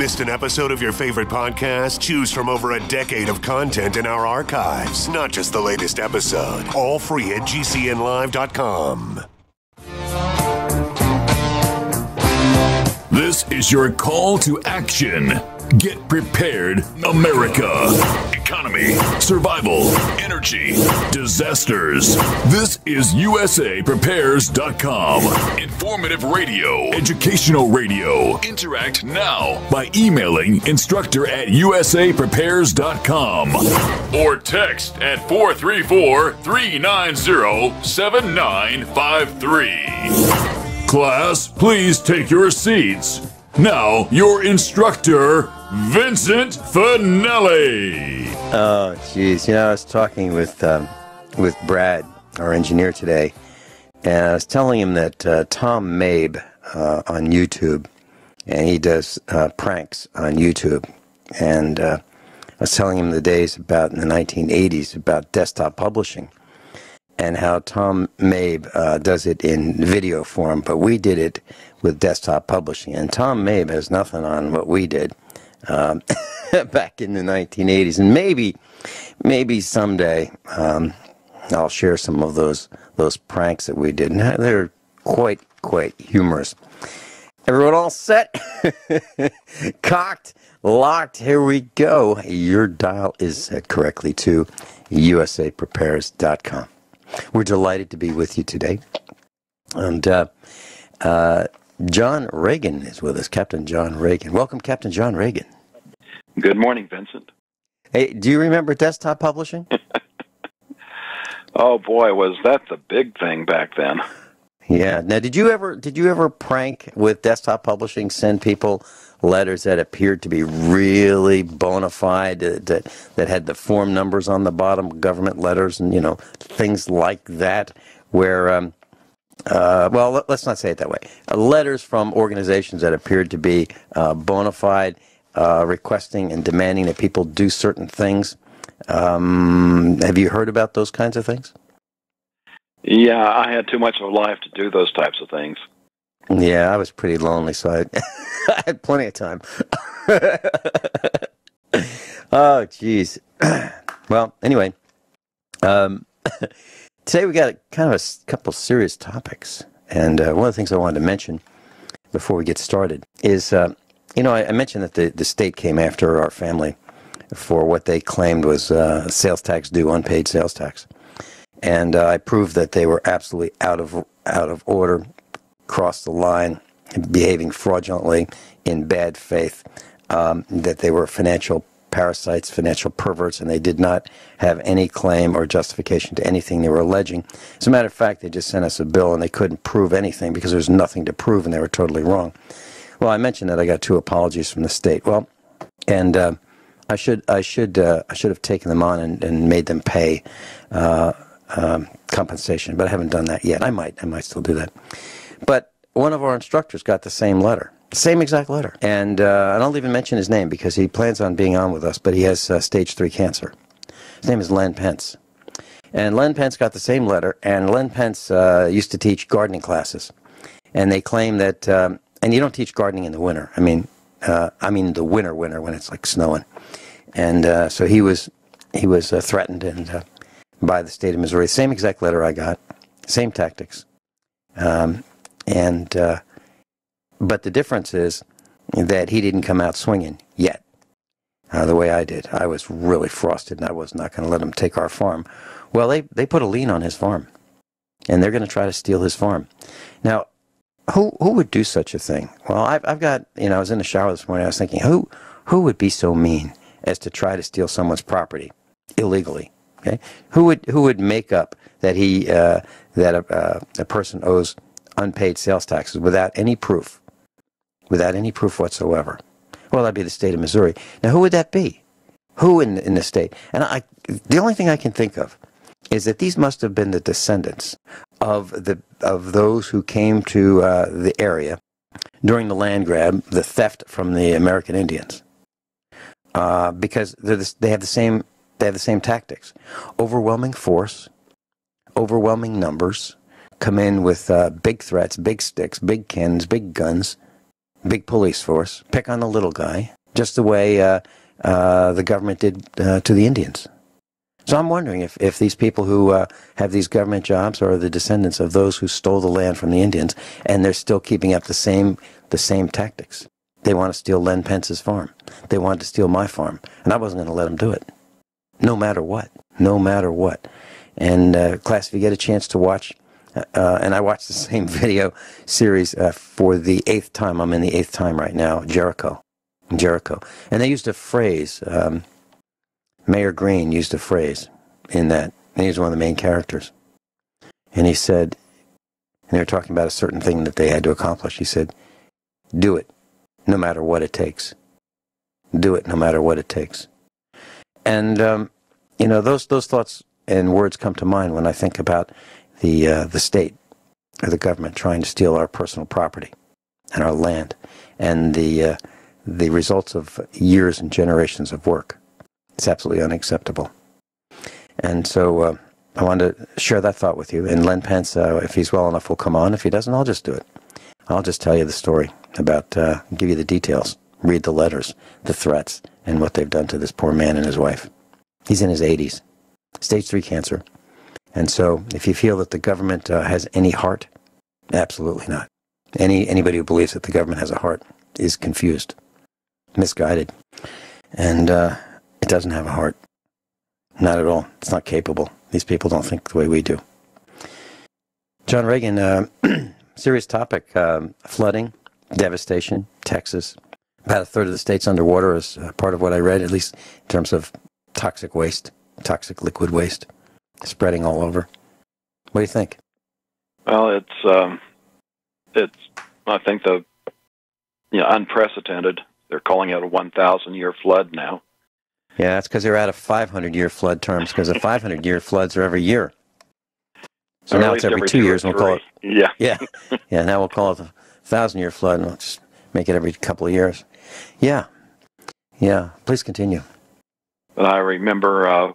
Missed an episode of your favorite podcast? Choose from over a decade of content in our archives, not just the latest episode. All free at gcnlive.com. This is your call to action. Get prepared, America. Economy, survival, energy, disasters. This is USAPrepares.com. Informative radio, educational radio. Interact now by emailing instructor@USAPrepares.com or text at 434-390-7953. Class, please take your seats. Now, your instructor, Vincent Finelli. Oh, geez. You know, I was talking with Brad, our engineer, today, and I was telling him that Tom Mabe on YouTube, and he does pranks on YouTube, and I was telling him the days about in the 1980s about desktop publishing, and how Tom Mabe does it in video form, but we did it with desktop publishing. And Tom Mabe has nothing on what we did back in the 1980s. And maybe someday I'll share some of those pranks that we did. And they're quite humorous. Everyone all set? Cocked, locked, here we go. Your dial is set correctly to USAPrepares.com. We're delighted to be with you today. And John Regan is with us, Captain John Regan. Welcome, Captain John Regan. Good morning, Vincent. Hey, do you remember desktop publishing? Oh boy, was that the big thing back then. Yeah. Now, did you ever prank with desktop publishing, send people letters that appeared to be really bona fide, that had the form numbers on the bottom, government letters, and things like that, where well, let's not say it that way. Letters from organizations that appeared to be bona fide, requesting and demanding that people do certain things. Have you heard about those kinds of things? Yeah, I had too much of a life to do those types of things. Yeah, I was pretty lonely, so I had plenty of time. Oh, geez. Well, anyway, today we got kind of a couple serious topics, and one of the things I wanted to mention before we get started is, I mentioned that the state came after our family for what they claimed was sales tax due, unpaid sales tax, and I proved that they were absolutely out of order, crossed the line, behaving fraudulently, in bad faith, that they were financial parasites, financial perverts, and they did not have any claim or justification to anything they were alleging. As a matter of fact, they just sent us a bill and they couldn't prove anything because there was nothing to prove, and they were totally wrong. Well, I mentioned that I got 2 apologies from the state. Well, and I should have taken them on and made them pay compensation, but I haven't done that yet. I might still do that. But one of our instructors got the same letter. Same exact letter. And I don't even mention his name because he plans on being on with us, but he has stage 3 cancer. His name is Len Pence. And Len Pence got the same letter, and Len Pence used to teach gardening classes. And they claim that, and you don't teach gardening in the winter. I mean the winter when it's like snowing. And so he was threatened by the state of Missouri. Same exact letter I got, same tactics. But the difference is that he didn't come out swinging yet, the way I did. I was really frosted, and I was not going to let him take our farm. Well, they put a lien on his farm, and they're going to try to steal his farm. Now, who would do such a thing? Well, I've got, I was in the shower this morning, I was thinking, who would be so mean as to try to steal someone's property illegally? Okay, who would make up that a person owes unpaid sales taxes without any proof whatsoever? Well, that'd be the state of Missouri. Now, who would that be? Who in the state? And the only thing I can think of is that these must have been the descendants of those who came to the area during the land grab, the theft from the American Indians, because they have the same tactics: overwhelming force, overwhelming numbers, come in with big threats, big sticks, big cannons, big guns, big police force, pick on the little guy, just the way the government did to the Indians. So I'm wondering if these people who have these government jobs are the descendants of those who stole the land from the Indians, and they're still keeping up the same tactics. They want to steal Len Pence's farm. They wanted to steal my farm, and I wasn't going to let them do it, no matter what. No matter what. And class, if you get a chance to watch, and I watched the same video series for the 8th time. I'm in the 8th time right now, Jericho. And they used a phrase, Mayor Green used a phrase in that, and he was one of the main characters. And he said, and they were talking about a certain thing that they had to accomplish. He said, do it, no matter what it takes. Do it, no matter what it takes. And, those thoughts and words come to mind when I think about the state or the government trying to steal our personal property and our land and the results of years and generations of work. It's absolutely unacceptable. And so I wanted to share that thought with you. And Len Pence, if he's well enough, will come on. If he doesn't, I'll just do it. I'll just tell you the story about, give you the details, read the letters, the threats, and what they've done to this poor man and his wife. He's in his 80s, stage 3 cancer. And so if you feel that the government has any heart, absolutely not. Anybody who believes that the government has a heart is confused, misguided. And it doesn't have a heart. Not at all. It's not capable. These people don't think the way we do. John Regan, serious topic, flooding, devastation, Texas. About a third of the state's underwater is part of what I read, at least in terms of toxic waste, toxic liquid waste, spreading all over. What do you think? Well, it's I think unprecedented. They're calling it a 1,000-year flood now. Yeah, that's because they're out of 500-year flood terms, because the 500-year floods are every year. So now it's every 2 years, and we'll call it... Yeah. Yeah, now we'll call it a 1,000-year flood, and we'll just make it every couple of years. Yeah. Please continue. But I remember I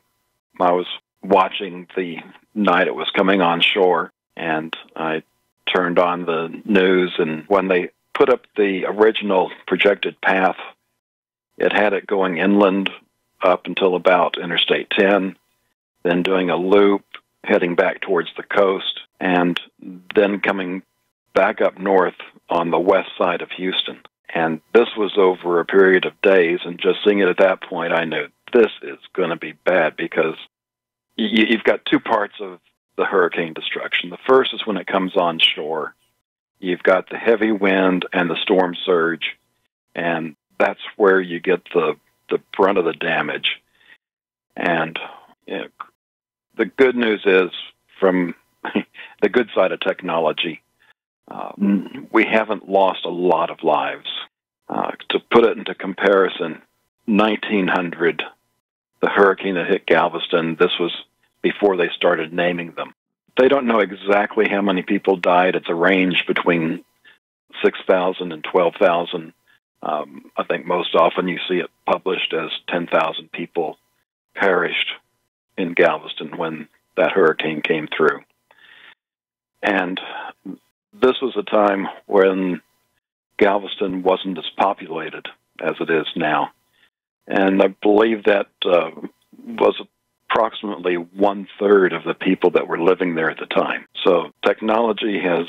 was watching the night it was coming on shore, and I turned on the news, and when they put up the original projected path, it had it going inland up until about Interstate 10, then doing a loop, heading back towards the coast, and then coming back up north on the west side of Houston. And this was over a period of days, and just seeing it at that point, I knew this is going to be bad, because you've got two parts of the hurricane destruction. The first is when it comes on shore. You've got the heavy wind and the storm surge, and that's where you get the brunt of the damage. And the good news is, from the good side of technology, we haven't lost a lot of lives. To put it into comparison, 1900, the hurricane that hit Galveston, this was before they started naming them. They don't know exactly how many people died. It's a range between 6,000 and 12,000. I think most often you see it published as 10,000 people perished in Galveston when that hurricane came through. And this was a time when Galveston wasn't as populated as it is now. And I believe that was approximately 1/3 of the people that were living there at the time. So technology has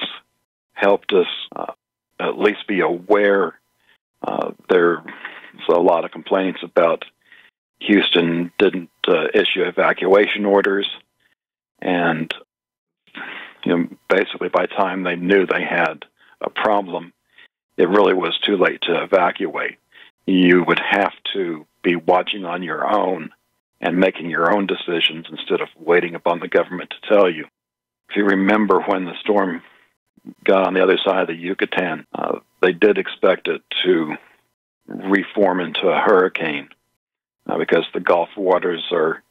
helped us at least be aware. There's a lot of complaints about Houston didn't issue evacuation orders, and basically by the time they knew they had a problem, it really was too late to evacuate. You would have to be watching on your own and making your own decisions instead of waiting upon the government to tell you. If you remember when the storm got on the other side of the Yucatan, they did expect it to reform into a hurricane because the Gulf waters are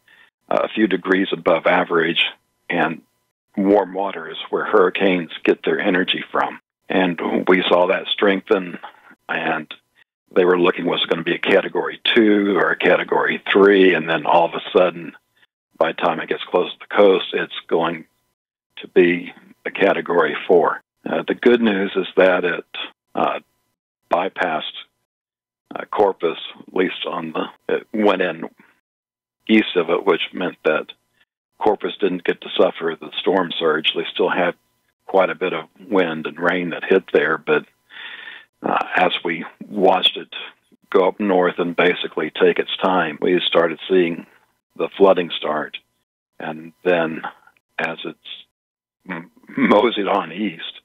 a few degrees above average, and warm water is where hurricanes get their energy from. And we saw that strengthen, and they were looking was it going to be a Category 2 or a Category 3, and then all of a sudden, by the time it gets close to the coast, it's going to be a Category 4. The good news is that by bypassed Corpus, at least it went in east of it, which meant that Corpus didn't get to suffer the storm surge. They still had quite a bit of wind and rain that hit there, but as we watched it go up north and basically take its time, we started seeing the flooding start. And then as it's moseyed on east,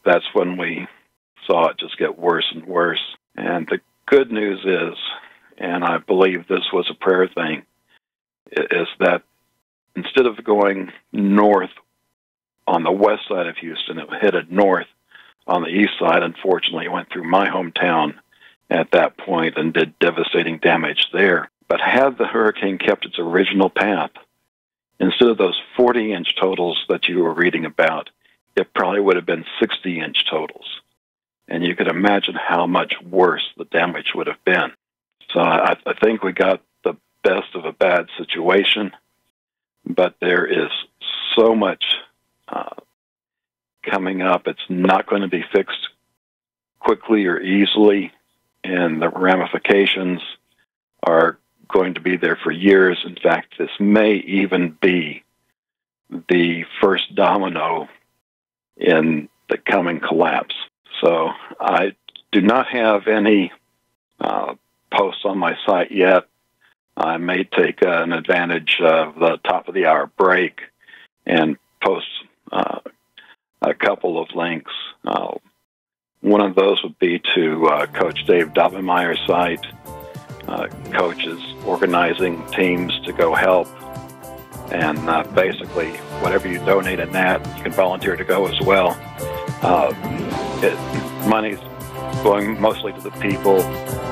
that's when we saw it just get worse and worse. And the good news is, and I believe this was a prayer thing, is that instead of going north on the west side of Houston, it headed north on the east side. Unfortunately, it went through my hometown at that point and did devastating damage there. But had the hurricane kept its original path, instead of those 40-inch totals that you were reading about, it probably would have been 60-inch totals. And you could imagine how much worse the damage would have been. So I think we got the best of a bad situation, but there is so much coming up. It's not going to be fixed quickly or easily, and the ramifications are going to be there for years. In fact, this may even be the first domino in the coming collapse. So I do not have any posts on my site yet. I may take an advantage of the top of the hour break and post a couple of links. One of those would be to Coach Dave Dobbenmeyer's site. Coach is organizing teams to go help. And basically, whatever you donate in that, you can volunteer to go as well. Money's going mostly to the people.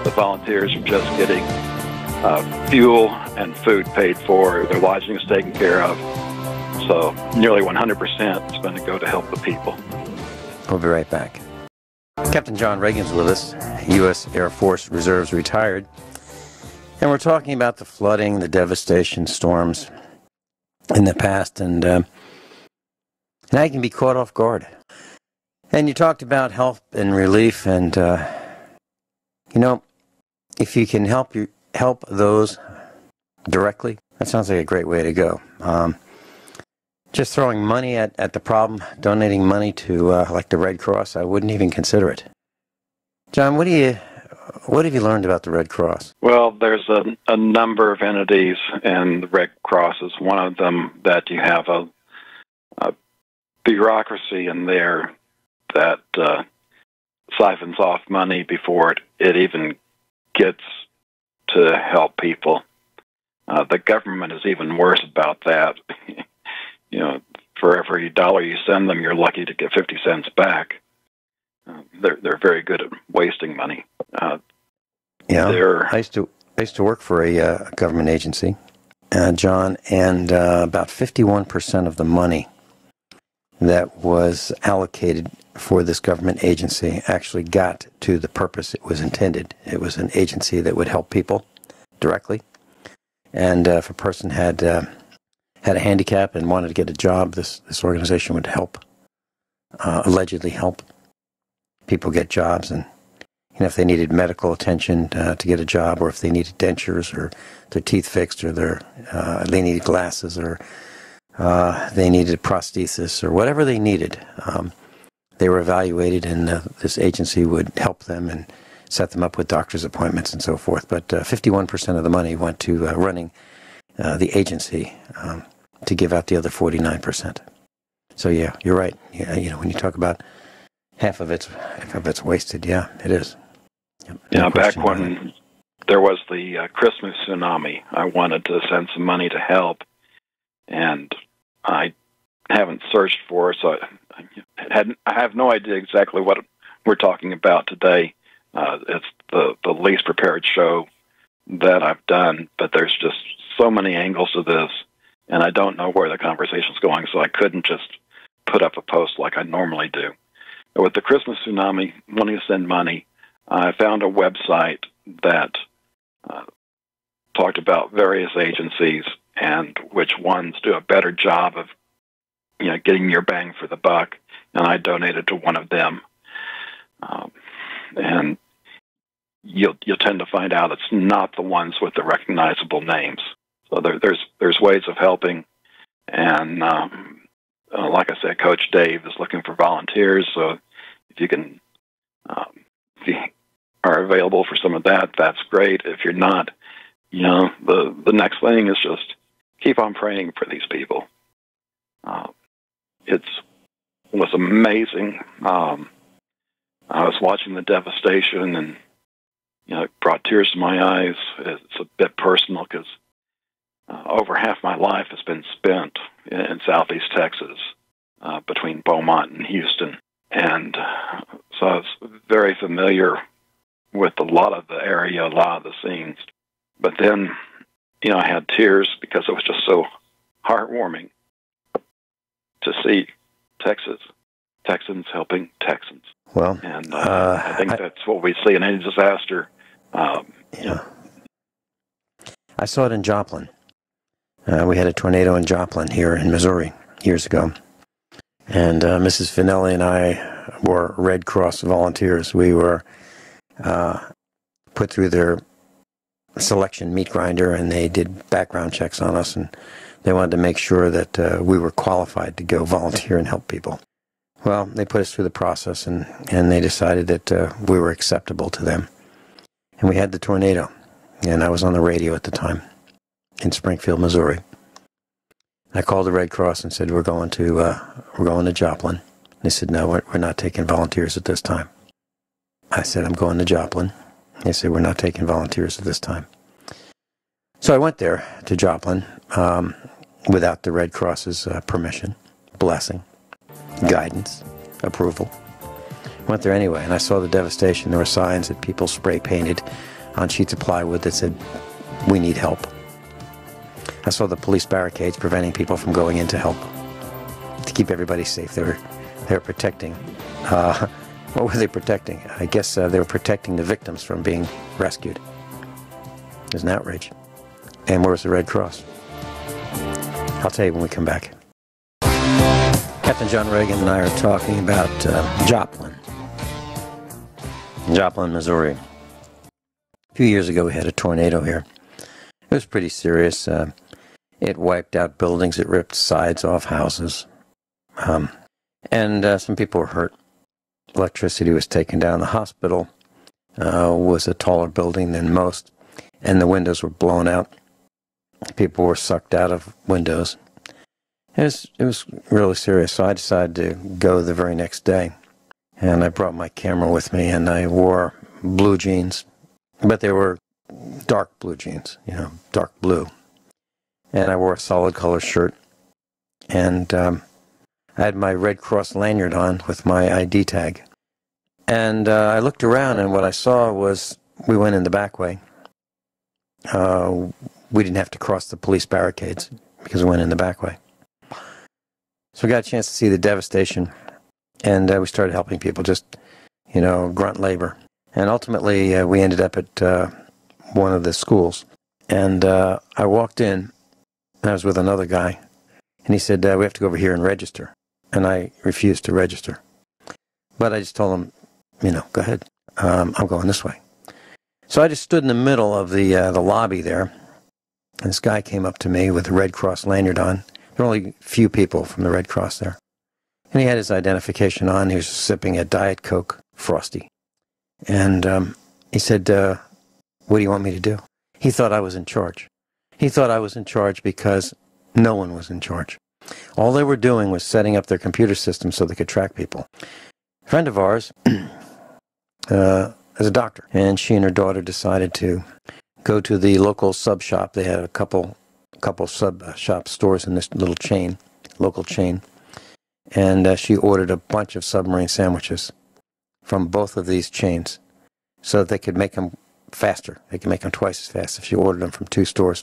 The volunteers are just getting fuel and food paid for. Their lodging is taken care of. So nearly 100% is going to go to help the people. We'll be right back. Captain John Regan's with us, U.S. Air Force Reserves retired. And we're talking about the flooding, the devastation, storms in the past, and how you can be caught off guard. And you talked about help and relief, and if you can help those directly, that sounds like a great way to go. Just throwing money at the problem, donating money to like the Red Cross, I wouldn't even consider it. John, what have you learned about the Red Cross? Well, there's a number of entities, and the Red Cross is one of them, that you have a bureaucracy in there that siphons off money before it even gets to help people. The government is even worse about that. For every $1 you send them, you're lucky to get 50 cents back. They're very good at wasting money. I used to work for a government agency, John, and about 51% of the money that was allocated for this government agency actually got to the purpose it was intended. It was an agency that would help people directly, and if a person had a handicap and wanted to get a job, this organization would help, allegedly help people get jobs. And if they needed medical attention to get a job, or if they needed dentures, or their teeth fixed, or they needed glasses, or they needed prosthesis, or whatever they needed, they were evaluated, and this agency would help them and set them up with doctor's appointments and so forth. But 51% of the money went to running the agency to give out the other 49%. So yeah, you're right. Yeah, when you talk about half of it's wasted, yeah, it is. Yep, no back when there was the Christmas tsunami, I wanted to send some money to help, and I haven't searched for it, so I have no idea exactly what we're talking about today. It's the least prepared show that I've done, but there's just so many angles to this, and I don't know where the conversation's going, so I couldn't just put up a post like I normally do. But with the Christmas tsunami, wanting to send money, I found a website that talked about various agencies and which ones do a better job of getting your bang for the buck, and I donated to one of them. And you'll tend to find out it's not the ones with the recognizable names. So there's ways of helping, and like I said, Coach Dave is looking for volunteers. So if you can, if you are available for some of that, that's great. If you're not, the next thing is just keep on praying for these people. It was amazing. I was watching the devastation, and it brought tears to my eyes. It's a bit personal because over half my life has been spent in Southeast Texas, between Beaumont and Houston, and so I was very familiar with a lot of the area, a lot of the scenes. But then, I had tears because it was just so heartwarming to see Texans helping Texans. Well, and I think that's what we see in any disaster. Yeah. I saw it in Joplin. We had a tornado in Joplin here in Missouri years ago. And Mrs. Finelli and I were Red Cross volunteers. We were put through their selection meat grinder, and they did background checks on us, and they wanted to make sure that we were qualified to go volunteer and help people. Well, they put us through the process, and they decided that we were acceptable to them. And we had the tornado, and I was on the radio at the time in Springfield, Missouri. I called the Red Cross and said, we're going to Joplin. They said, no, we're not taking volunteers at this time. I said, I'm going to Joplin. They said, we're not taking volunteers at this time. So I went there to Joplin without the Red Cross's permission, blessing, guidance, approval. Went there anyway, and I saw the devastation. There were signs that people spray painted on sheets of plywood that said, we need help. I saw the police barricades preventing people from going in to help, to keep everybody safe. They were protecting. What were they protecting? I guess they were protecting the victims from being rescued. It was an outrage. And where's the Red Cross? I'll tell you when we come back. Captain John Regan and I are talking about Joplin, Missouri. A few years ago we had a tornado here. It was pretty serious. It wiped out buildings. It ripped sides off houses. And some people were hurt. Electricity was taken down. The hospital was a taller building than most, and the windows were blown out. People were sucked out of windows. It was really serious, so I decided to go the very next day. And I brought my camera with me, and I wore blue jeans, but they were dark blue jeans, dark blue. And I wore a solid color shirt, and I had my Red Cross lanyard on with my ID tag. And I looked around, and what I saw was we went in the back way. We didn't have to cross the police barricades because we went in the back way. So we got a chance to see the devastation, and we started helping people, just, grunt labor. And ultimately, we ended up at one of the schools. And I walked in, and I was with another guy, and he said, we have to go over here and register. And I refused to register. But I just told him, go ahead. I'm going this way. So I just stood in the middle of the lobby there, and this guy came up to me with a Red Cross lanyard on. There were only a few people from the Red Cross there. And he had his identification on. He was sipping a Diet Coke Frosty. And he said, what do you want me to do? He thought I was in charge. He thought I was in charge because no one was in charge. All they were doing was setting up their computer system so they could track people. A friend of ours is a doctor, and she and her daughter decided to go to the local sub shop. They had a couple sub shop stores in this little chain, local chain, and she ordered a bunch of submarine sandwiches from both of these chains so that they could make them faster. They could make them twice as fast if she ordered them from two stores.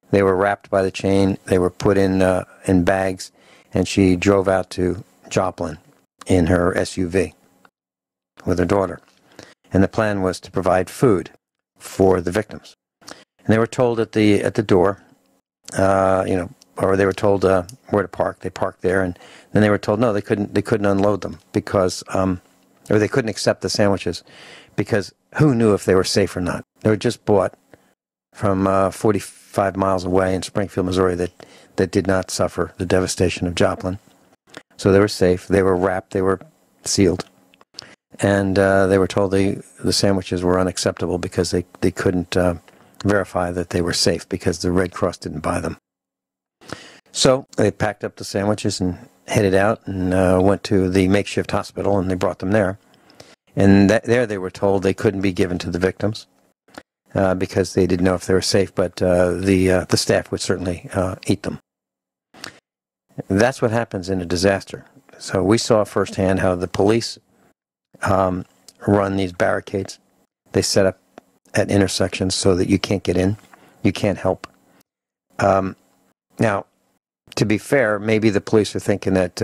They were wrapped by the chain. They were put in bags, and she drove out to Joplin in her SUV with her daughter. And the plan was to provide food for the victims. And they were told at the door, or they were told where to park. They parked there, and then they were told no, they couldn't unload them because it or they couldn't accept the sandwiches because who knew if they were safe or not? They were just bought from 45 miles away in Springfield, Missouri, that did not suffer the devastation of Joplin. So they were safe. They were wrapped. They were sealed. And they were told the sandwiches were unacceptable because they couldn't verify that they were safe because the Red Cross didn't buy them. So they packed up the sandwiches and headed out and went to the makeshift hospital, and they brought them there. And there they were told they couldn't be given to the victims because they didn't know if they were safe, but the staff would certainly eat them. That's what happens in a disaster. So we saw firsthand how the police run these barricades. They set up at intersections so that you can't get in, you can't help. Now, to be fair, maybe the police are thinking that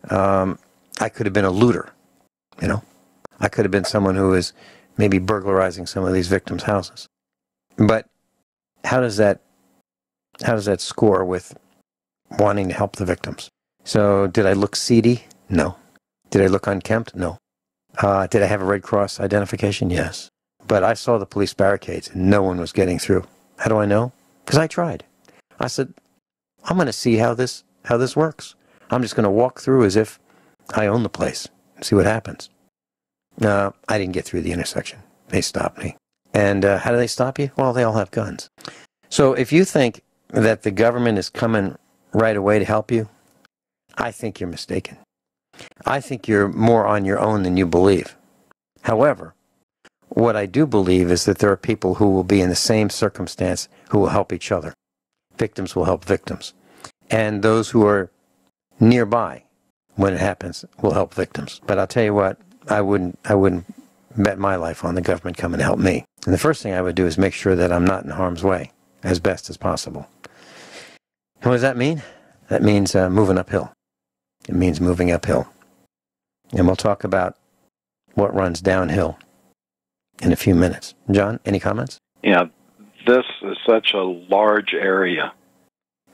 I could have been a looter, you know. I could have been someone who was maybe burglarizing some of these victims' houses. But how does that score with wanting to help the victims? So did I look seedy? No. Did I look unkempt? No. Did I have a Red Cross identification? Yes. But I saw the police barricades and no one was getting through. How do I know? Because I tried. I said, I'm going to see how this works. I'm just going to walk through as if I own the place and see what happens. No, I didn't get through the intersection. They stopped me. And how do they stop you? Well, they all have guns. So if you think that the government is coming right away to help you, I think you're mistaken. I think you're more on your own than you believe. However, what I do believe is that there are people who will be in the same circumstance who will help each other. Victims will help victims. And those who are nearby when it happens will help victims. But I'll tell you what, I wouldn't bet my life on the government coming to help me. And the first thing I would do is make sure that I'm not in harm's way as best as possible. And what does that mean? That means moving uphill. It means moving uphill. And we'll talk about what runs downhill in a few minutes. John, any comments? Yeah, this is such a large area.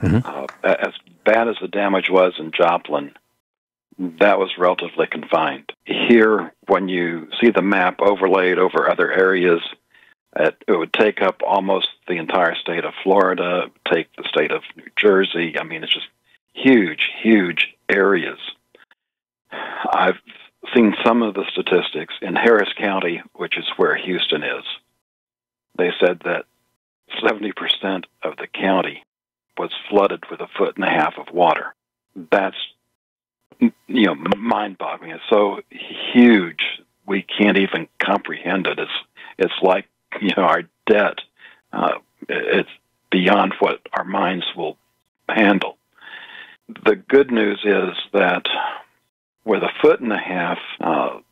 Mm-hmm. As bad as the damage was in Joplin, that was relatively confined. Here, when you see the map overlaid over other areas, it would take up almost the entire state of Florida, take the state of New Jersey. I mean, it's just huge, huge areas. I've seen some of the statistics in Harris County, which is where Houston is. They said that 70% of the county was flooded with 1.5 feet of water. That's, mind-boggling. It's so huge, we can't even comprehend it. It's like, our debt. It's beyond what our minds will handle. The good news is that with 1.5 feet,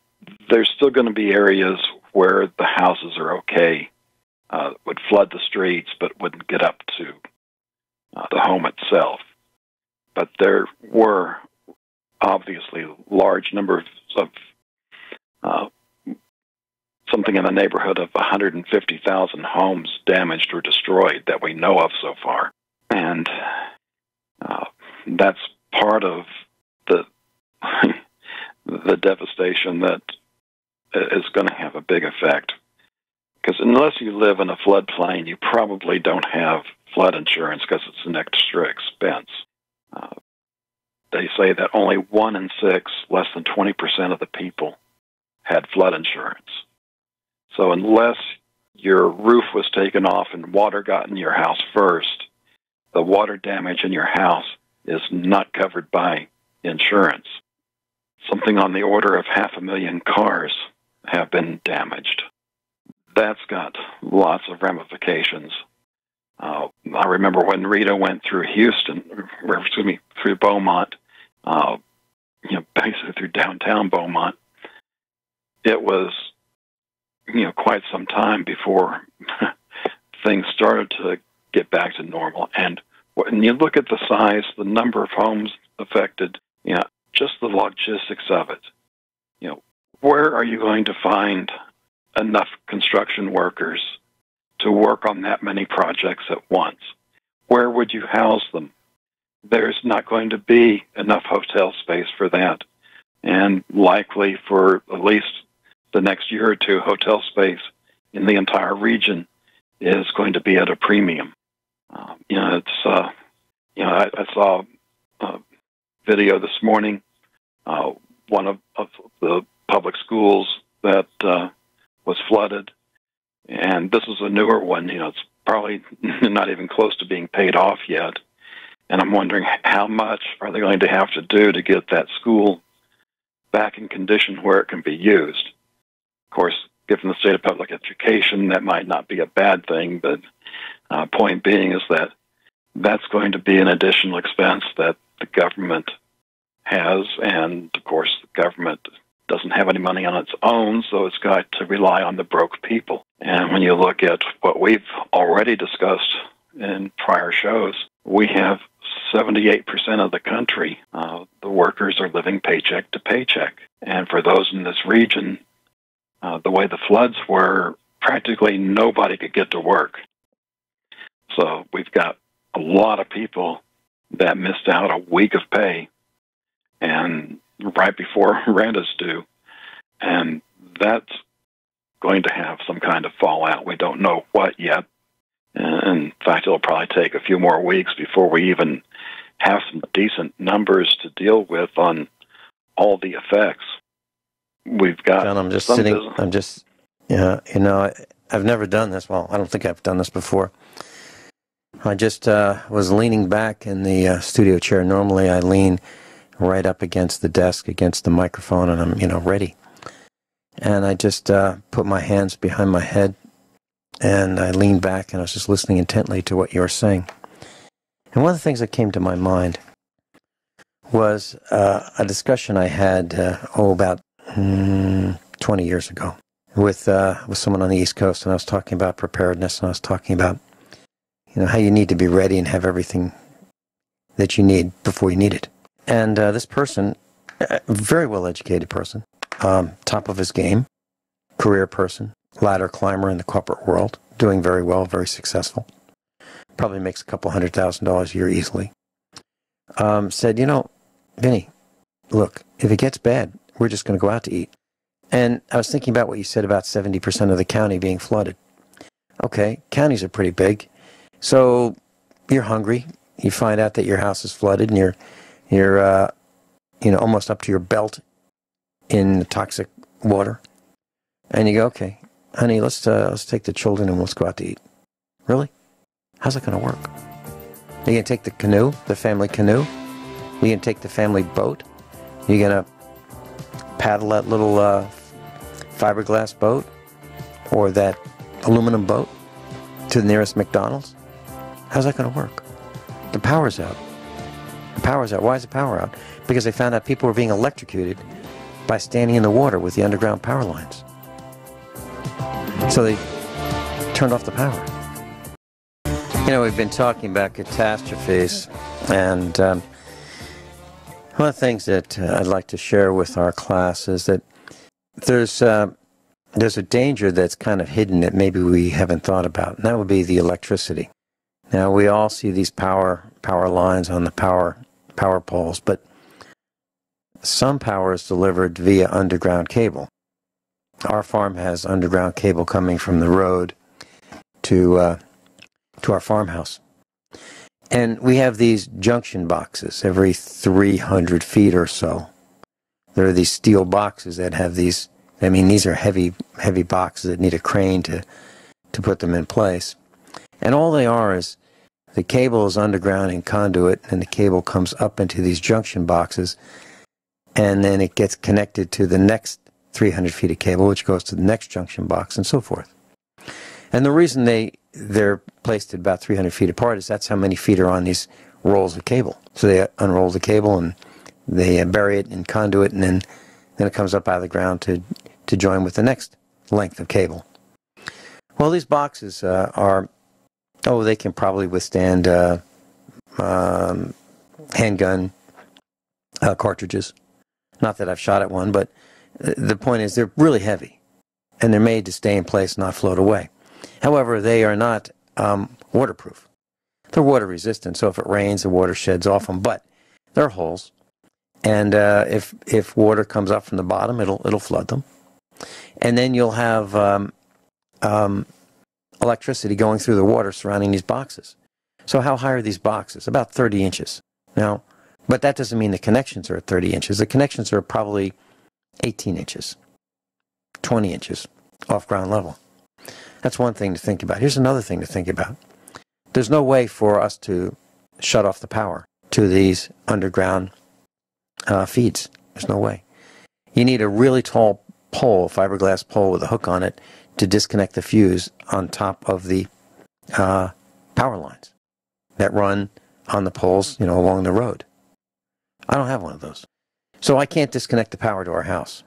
there's still going to be areas where the houses are okay, would flood the streets, but wouldn't get up to the home itself. But there were obviously large numbers of something in the neighborhood of 150,000 homes damaged or destroyed that we know of so far. And that's part of the the devastation that is going to have a big effect. Because unless you live in a floodplain, you probably don't have flood insurance because it's an extra expense. They say that only 1 in 6, less than 20% of the people, had flood insurance. So unless your roof was taken off and water got in your house first, the water damage in your house is not covered by insurance. Something on the order of 500,000 cars have been damaged. That's got lots of ramifications. I remember when Rita went through through Beaumont, basically through downtown Beaumont. It was, quite some time before things started to get back to normal. And when you look at the size, the number of homes affected, just the logistics of it, where are you going to find enough construction workers to work on that many projects at once? Where would you house them? There's not going to be enough hotel space for that. and likely for at least the next year or two, hotel space in the entire region is going to be at a premium. I saw a video this morning, one of the public schools that was flooded, and this is a newer one. It's probably not even close to being paid off yet, and I'm wondering how much are they going to have to do to get that school back in condition where it can be used. Of course, given the state of public education, that might not be a bad thing, but point being is that that's going to be an additional expense that the government has, and of course the government doesn't have any money on its own, so it's got to rely on the broke people. And when you look at what we've already discussed in prior shows, we have 78% of the country, the workers are living paycheck to paycheck. And for those in this region, the way the floods were, practically nobody could get to work. So we've got a lot of people that missed out a week of pay and right before rent is due. And that's going to have some kind of fallout. We don't know what yet. In fact, it'll probably take a few more weeks before we even have some decent numbers to deal with on all the effects. We've got... John, I've never done this. Well, I don't think I've done this before. I just was leaning back in the studio chair. Normally I lean right up against the desk, against the microphone, and I'm, ready. And I just put my hands behind my head, and I leaned back, and I was just listening intently to what you were saying. And one of the things that came to my mind was a discussion I had, about 20 years ago with someone on the East Coast, and I was talking about preparedness, and I was talking about how you need to be ready and have everything that you need before you need it. And this person, a very well-educated person, top of his game, career person, ladder climber in the corporate world, doing very well, very successful, probably makes a couple $100,000 a year easily, said, Vinny, look, if it gets bad, we're just going to go out to eat. And I was thinking about what you said about 70% of the county being flooded. Okay, counties are pretty big. So you're hungry. You find out that your house is flooded, and you're almost up to your belt in toxic water. And you go, okay, honey, let's take the children and let's go out to eat. Really? How's that going to work? Are you going to take the canoe, the family canoe? Are you going to take the family boat? Are you going to paddle that little fiberglass boat or that aluminum boat to the nearest McDonald's? How's that going to work? The power's out. The power's out. Why is the power out? Because they found out people were being electrocuted by standing in the water with the underground power lines. So they turned off the power. We've been talking about catastrophes, and one of the things that I'd like to share with our class is that there's a danger that's kind of hidden that maybe we haven't thought about, and that would be the electricity. Now, we all see these power lines on the power poles, but some power is delivered via underground cable. Our farm has underground cable coming from the road to our farmhouse. And we have these junction boxes every 300 feet or so. There are these steel boxes that have these, these are heavy boxes that need a crane to put them in place. And all they are is the cable is underground in conduit, and the cable comes up into these junction boxes, and then it gets connected to the next 300 feet of cable, which goes to the next junction box, and so forth. And the reason they're placed at about 300 feet apart is that's how many feet are on these rolls of cable. So they unroll the cable, and they bury it in conduit, and then it comes up out of the ground to join with the next length of cable. Well, these boxes they can probably withstand handgun cartridges. Not that I've shot at one, but the point is they're really heavy, and they're made to stay in place, not float away. However, they are not waterproof. They're water resistant, so if it rains, the water sheds off them, but there are holes, And if water comes up from the bottom, it'll flood them. And then you'll have electricity going through the water surrounding these boxes. So how high are these boxes? About 30 inches. Now, but that doesn't mean the connections are at 30 inches. The connections are probably 18 inches, 20 inches off ground level. That's one thing to think about. Here's another thing to think about. There's no way for us to shut off the power to these underground feeds. There's no way. You need a really tall pole, fiberglass pole with a hook on it, to disconnect the fuse on top of the power lines that run on the poles, along the road. I don't have one of those. So I can't disconnect the power to our house,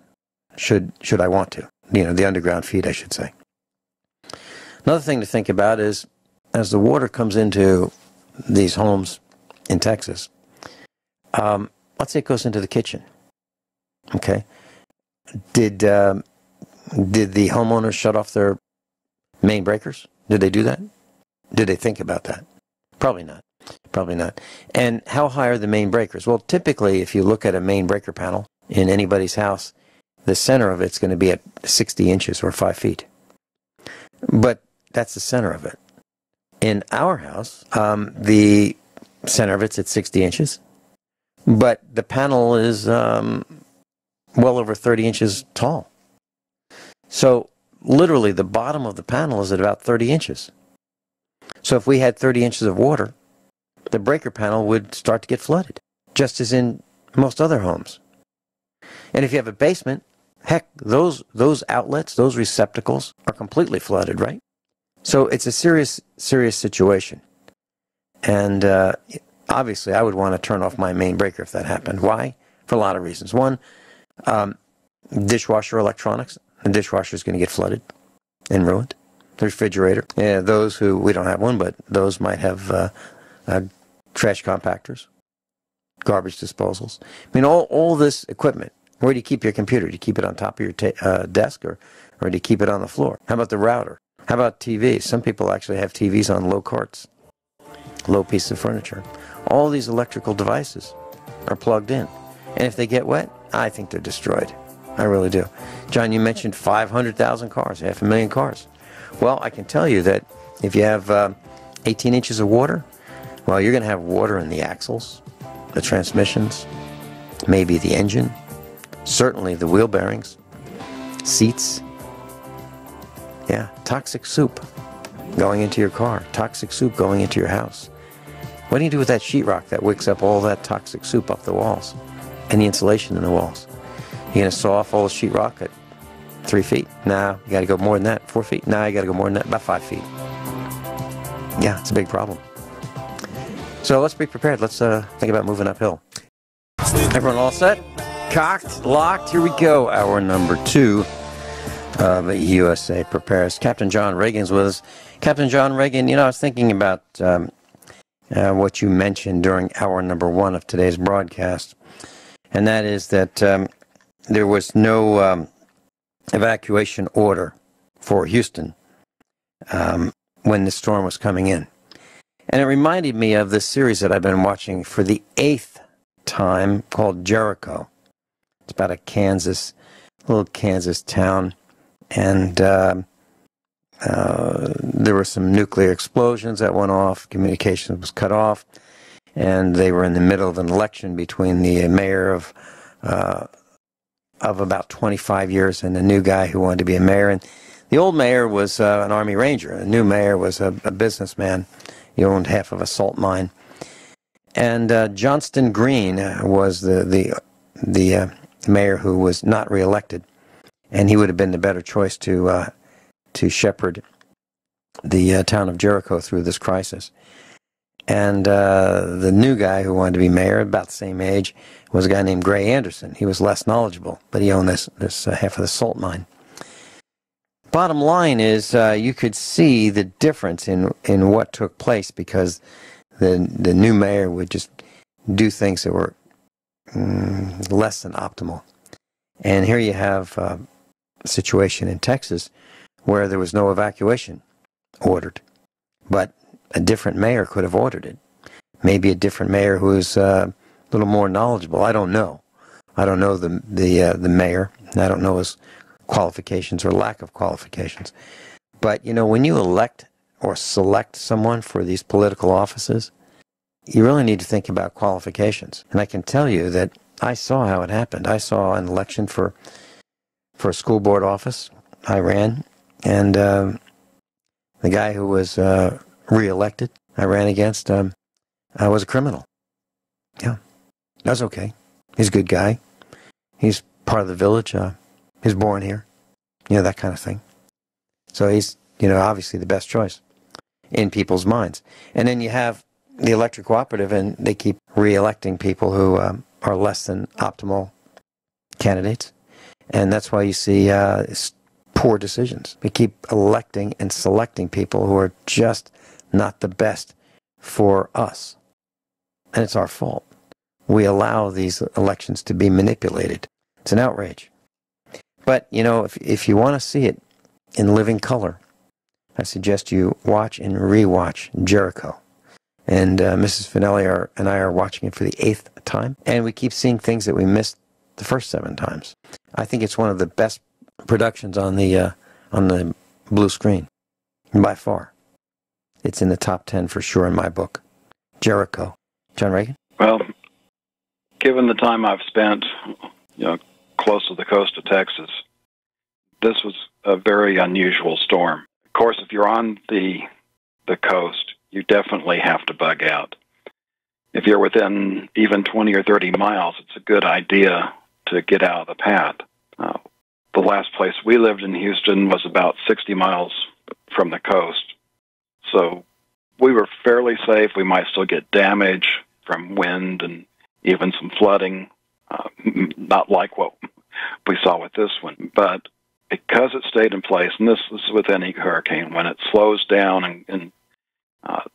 should I want to. The underground feed, I should say. Another thing to think about is, as the water comes into these homes in Texas, let's say it goes into the kitchen. Okay? Did the homeowners shut off their main breakers? Did they do that? Did they think about that? Probably not. Probably not. And how high are the main breakers? Well, typically, if you look at a main breaker panel in anybody's house, the center of it's going to be at 60 inches or 5 feet. But that's the center of it. In our house, the center of it's at 60 inches, but the panel is well over 30 inches tall. So literally the bottom of the panel is at about 30 inches. So if we had 30 inches of water, the breaker panel would start to get flooded, just as in most other homes. And if you have a basement, heck, those outlets, those receptacles are completely flooded, right? So it's a serious situation. And obviously I would want to turn off my main breaker if that happened. Why? For a lot of reasons. One, dishwasher electronics. The dishwasher is going to get flooded and ruined. The refrigerator. Yeah, those who, we don't have one, but those might have trash compactors, garbage disposals. I mean, all this equipment. Where do you keep your computer? Do you keep it on top of your desk, or do you keep it on the floor? How about the router? How about TVs? Some people actually have TVs on low carts, low pieces of furniture. All these electrical devices are plugged in. And if they get wet, I think they're destroyed. I really do. John, you mentioned 500,000 cars, 500,000 cars. Well, I can tell you that if you have 18 inches of water, well, you're going to have water in the axles, the transmissions, maybe the engine, certainly the wheel bearings, seats. Yeah, toxic soup going into your car, toxic soup going into your house. What do you do with that sheetrock that wicks up all that toxic soup off the walls and the insulation in the walls? You're going to saw off all the sheetrock at 3 feet? No, you got to go more than that. 4 feet? No, you got to go more than that. About 5 feet. Yeah, it's a big problem. So let's be prepared. Let's think about moving uphill. Everyone all set? Cocked, locked. Here we go. Hour number 2 of USA Prepares. Captain John Regan's with us. Captain John Regan, I was thinking about what you mentioned during hour number 1 of today's broadcast, and that is that there was no evacuation order for Houston when the storm was coming in. And it reminded me of this series that I've been watching for the 8th time called Jericho. It's about a little Kansas town, and there were some nuclear explosions that went off, communication was cut off, and they were in the middle of an election between the mayor of about 25 years and the new guy who wanted to be a mayor. And the old mayor was an Army Ranger. The new mayor was a businessman. He owned half of a salt mine. And Johnston Green was the mayor who was not reelected, and he would have been the better choice to shepherd the town of Jericho through this crisis. And the new guy who wanted to be mayor, about the same age, was a guy named Gray Anderson. He was less knowledgeable, but he owned this half of the salt mine. Bottom line is, you could see the difference in what took place, because the new mayor would just do things that were less than optimal. And here you have a situation in Texas where there was no evacuation ordered, but a different mayor could have ordered it. Maybe a different mayor who was little more knowledgeable. I don't know. I don't know the mayor. I don't know his qualifications or lack of qualifications. But, you know, when you elect or select someone for these political offices, you really need to think about qualifications. And I can tell you that I saw how it happened. I saw an election for a school board office. I ran, and the guy who was reelected I ran against was a criminal. Yeah, that's okay. He's a good guy. He's part of the village. He's born here. You know, that kind of thing. So he's, you know, obviously the best choice in people's minds. And then you have the electric cooperative, and they keep re-electing people who are less than optimal candidates. And that's why you see poor decisions. They keep electing and selecting people who are just not the best for us. And it's our fault. We allow these elections to be manipulated. It's an outrage. But, you know, if you want to see it in living color, I suggest you watch and rewatch Jericho. And Mrs. Finelli and I are watching it for the 8th time. And we keep seeing things that we missed the first 7 times. I think it's one of the best productions on the blue screen, by far. It's in the top 10 for sure in my book. Jericho. John Regan? Well, given the time I've spent, you know, close to the coast of Texas, this was a very unusual storm. Of course, if you're on the coast, you definitely have to bug out. If you're within even 20 or 30 miles, it's a good idea to get out of the path. The last place we lived in Houston was about 60 miles from the coast. So we were fairly safe. We might still get damage from wind and even some flooding, not like what we saw with this one. But because it stayed in place, and this is with any hurricane, when it slows down and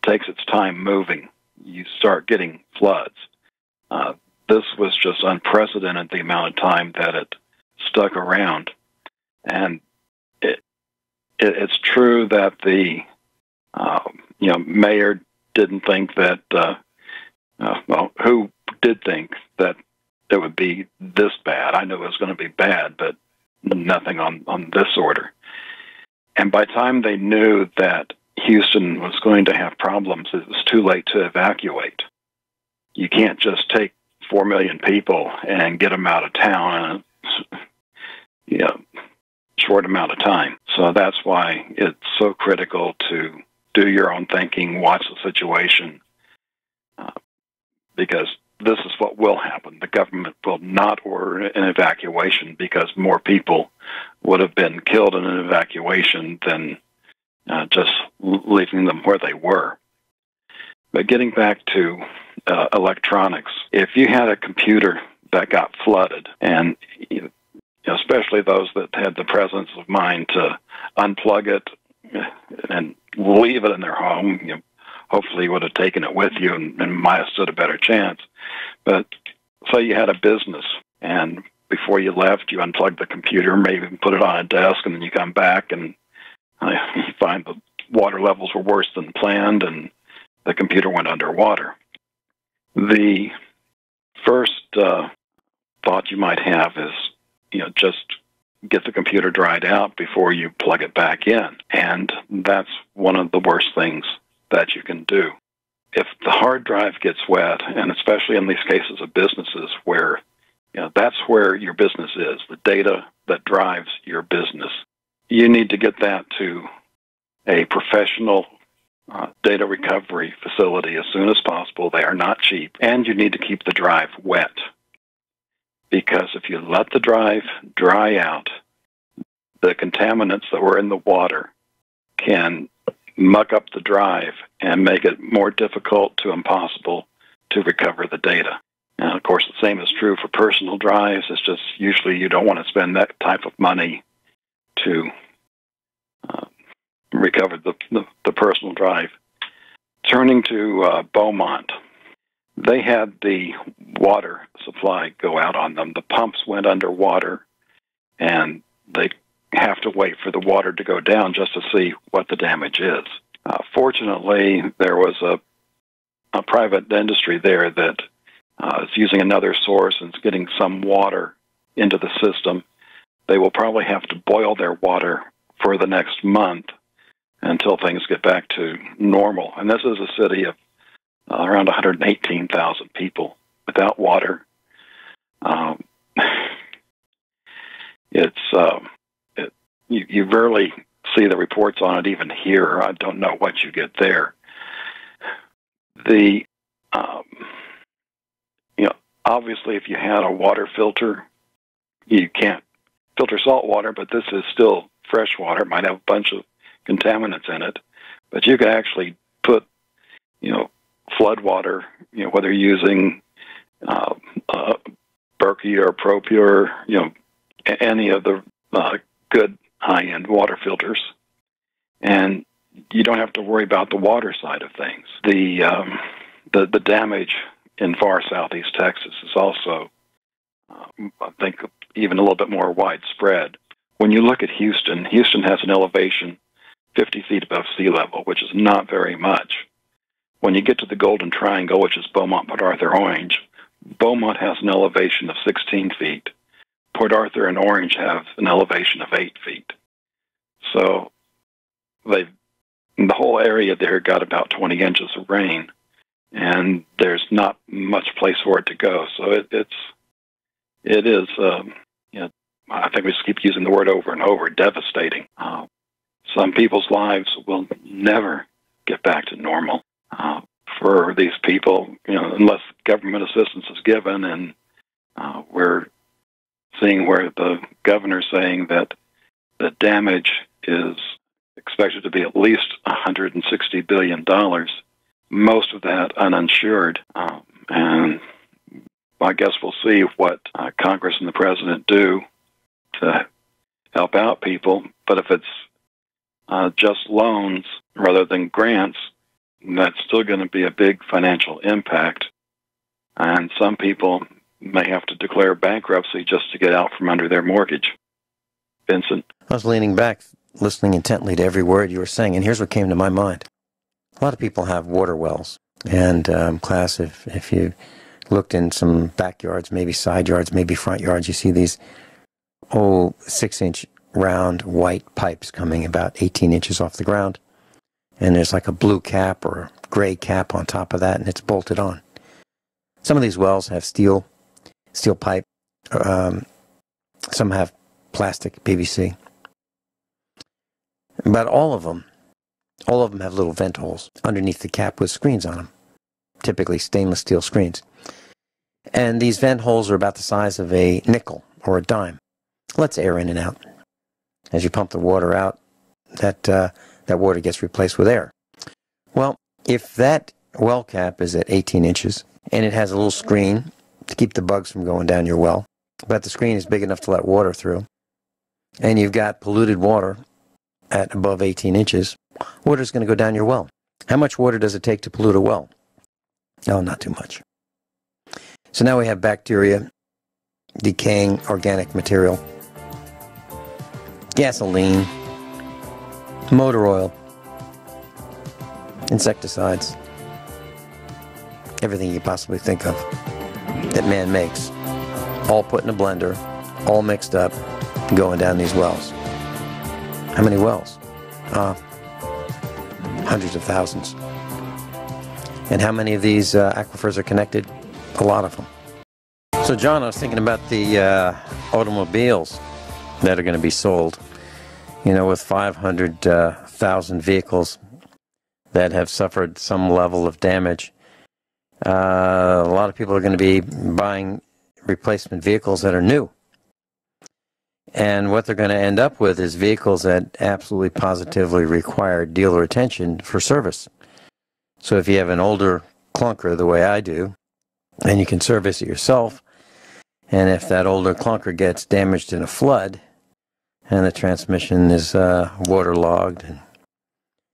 takes its time moving, you start getting floods. This was just unprecedented, the amount of time that it stuck around. And it's true that the mayor didn't think that, who did think that it would be this bad? I knew it was going to be bad, but nothing on this order. And by the time they knew that Houston was going to have problems, it was too late to evacuate. You can't just take 4 million people and get them out of town in a short amount of time. So that's why it's so critical to do your own thinking, watch the situation, because this is what will happen. The government will not order an evacuation because more people would have been killed in an evacuation than just leaving them where they were. But getting back to electronics, if you had a computer that got flooded, and especially those that had the presence of mind to unplug it and leave it in their home, hopefully you would have taken it with you and might have stood a better chance. But say you had a business, and before you left, you unplugged the computer, maybe put it on a desk, and then you come back and you find the water levels were worse than planned, and the computer went underwater. The first thought you might have is, just get the computer dried out before you plug it back in. And that's one of the worst things that you can do. If the hard drive gets wet, and especially in these cases of businesses where, that's where your business is, the data that drives your business, you need to get that to a professional data recovery facility as soon as possible. They are not cheap. And you need to keep the drive wet, because if you let the drive dry out, the contaminants that were in the water can muck up the drive and make it more difficult to impossible to recover the data. And of course, the same is true for personal drives. It's just usually you don't want to spend that type of money to recover the personal drive. Turning to Beaumont, they had the water supply go out on them. The pumps went underwater, and they have to wait for the water to go down just to see what the damage is. Fortunately, there was a private industry there that is using another source and is getting some water into the system, they will probably have to boil their water for the next month until things get back to normal. And this is a city of around 118,000 people without water. You rarely see the reports on it even here. I don't know what you get there. Obviously, if you had a water filter, you can't filter salt water, but this is still fresh water. It might have a bunch of contaminants in it, but you can actually put, flood water, whether you're using Berkey or ProPure, any of the good high-end water filters, and you don't have to worry about the water side of things. The damage in far southeast Texas is also, I think, even a little bit more widespread. When you look at Houston has an elevation 50 feet above sea level, which is not very much. When you get to the Golden Triangle, which is Beaumont, Port Arthur, Orange, Beaumont has an elevation of 16 feet. Port Arthur and Orange have an elevation of 8 feet. So the whole area there got about 20 inches of rain, and there's not much place for it to go. So it is, I think we just keep using the word over and over, devastating. Some people's lives will never get back to normal for these people, unless government assistance is given, and we're seeing where the governor's saying that the damage is expected to be at least $160 billion, most of that uninsured. And I guess we'll see what Congress and the president do to help out people. But if it's just loans rather than grants, that's still going to be a big financial impact. And some people may have to declare bankruptcy just to get out from under their mortgage. Vincent? I was leaning back, listening intently to every word you were saying, and here's what came to my mind. A lot of people have water wells, and class, if you looked in some backyards, maybe side yards, maybe front yards, you see these 6-inch round white pipes coming about 18 inches off the ground, and there's like a blue cap or a gray cap on top of that, and it's bolted on. Some of these wells have steel pipe. Some have plastic, PVC. But all of them have little vent holes underneath the cap with screens on them, typically stainless steel screens. And these vent holes are about the size of a nickel or a dime. Lets air in and out. As you pump the water out, that water gets replaced with air. Well, if that well cap is at 18 inches, and it has a little screen to keep the bugs from going down your well, but the screen is big enough to let water through, and you've got polluted water at above 18 inches, water's going to go down your well. How much water does it take to pollute a well? Oh, not too much. So now we have bacteria, decaying organic material, gasoline, motor oil, insecticides, everything you possibly think of that man makes, all put in a blender, all mixed up, going down these wells. How many wells? Hundreds of thousands. And how many of these aquifers are connected? A lot of them. So, John, I was thinking about the automobiles that are going to be sold. With 500,000 vehicles that have suffered some level of damage. A lot of people are going to be buying replacement vehicles that are new. And what they're going to end up with is vehicles that absolutely positively require dealer attention for service. So if you have an older clunker the way I do, and you can service it yourself, and if that older clunker gets damaged in a flood, and the transmission is waterlogged,